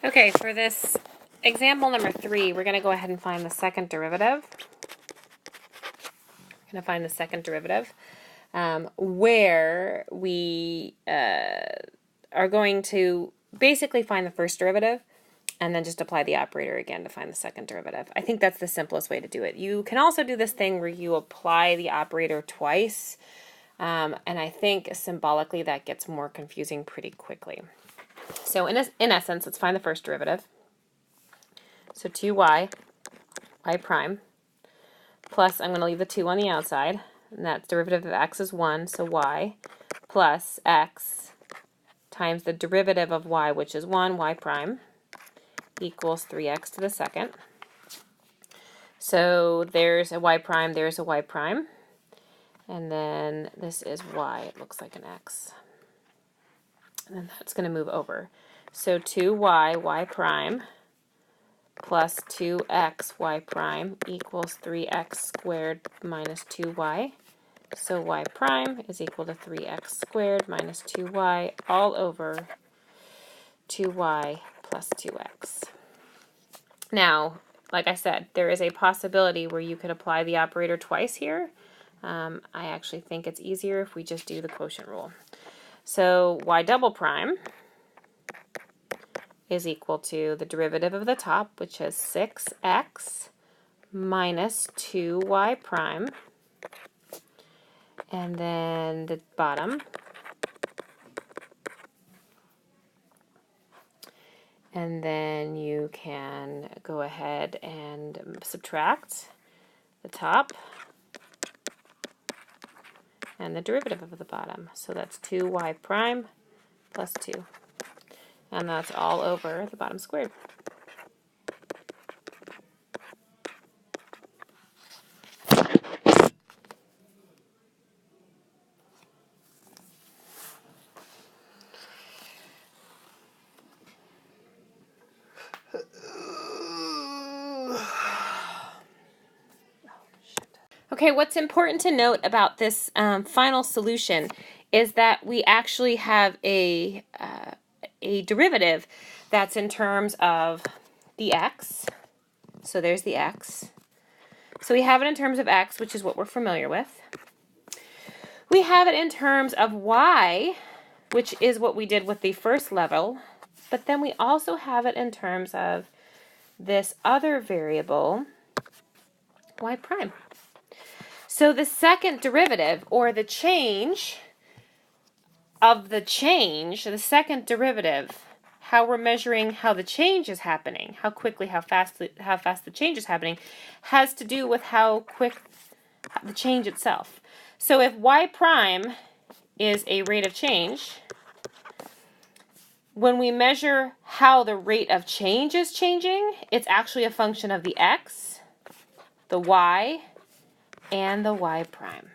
Okay, for this example number 3, we're going to go ahead and find the second derivative. We're going to find the second derivative where we are going to basically find the first derivative and then just apply the operator again to find the second derivative. I think that's the simplest way to do it. You can also do this thing where you apply the operator twice, and I think symbolically that gets more confusing pretty quickly. So in essence, let's find the first derivative. So 2y, y prime, plus I'm going to leave the 2 on the outside, and that derivative of x is 1, so y, plus x times the derivative of y, which is 1, y prime, equals 3x to the second. So there's a y prime, there's a y prime, and then this is y, it looks like an x. And then that's going to move over. So 2y, y prime, plus 2x, y prime, equals 3x squared minus 2y. So y prime is equal to 3x squared minus 2y all over 2y plus 2x. Now, like I said, there is a possibility where you could apply the operator twice here. I actually think it's easier if we just do the quotient rule. So y double prime is equal to the derivative of the top, which is 6x minus 2y prime, and then the bottom, and then you can go ahead and subtract the top and the derivative of the bottom. So that's 2y prime plus 2. And that's all over the bottom squared. Okay, what's important to note about this final solution is that we actually have a derivative that's in terms of the x. So there's the x. So we have it in terms of x, which is what we're familiar with. We have it in terms of y, which is what we did with the first level, but then we also have it in terms of this other variable, y prime. So the second derivative, or the change of the change, the second derivative, how we're measuring how the change is happening, how quickly, how fast the change is happening, has to do with how quick the change itself. So if y prime is a rate of change, when we measure how the rate of change is changing, it's actually a function of the x, the y, and the y prime.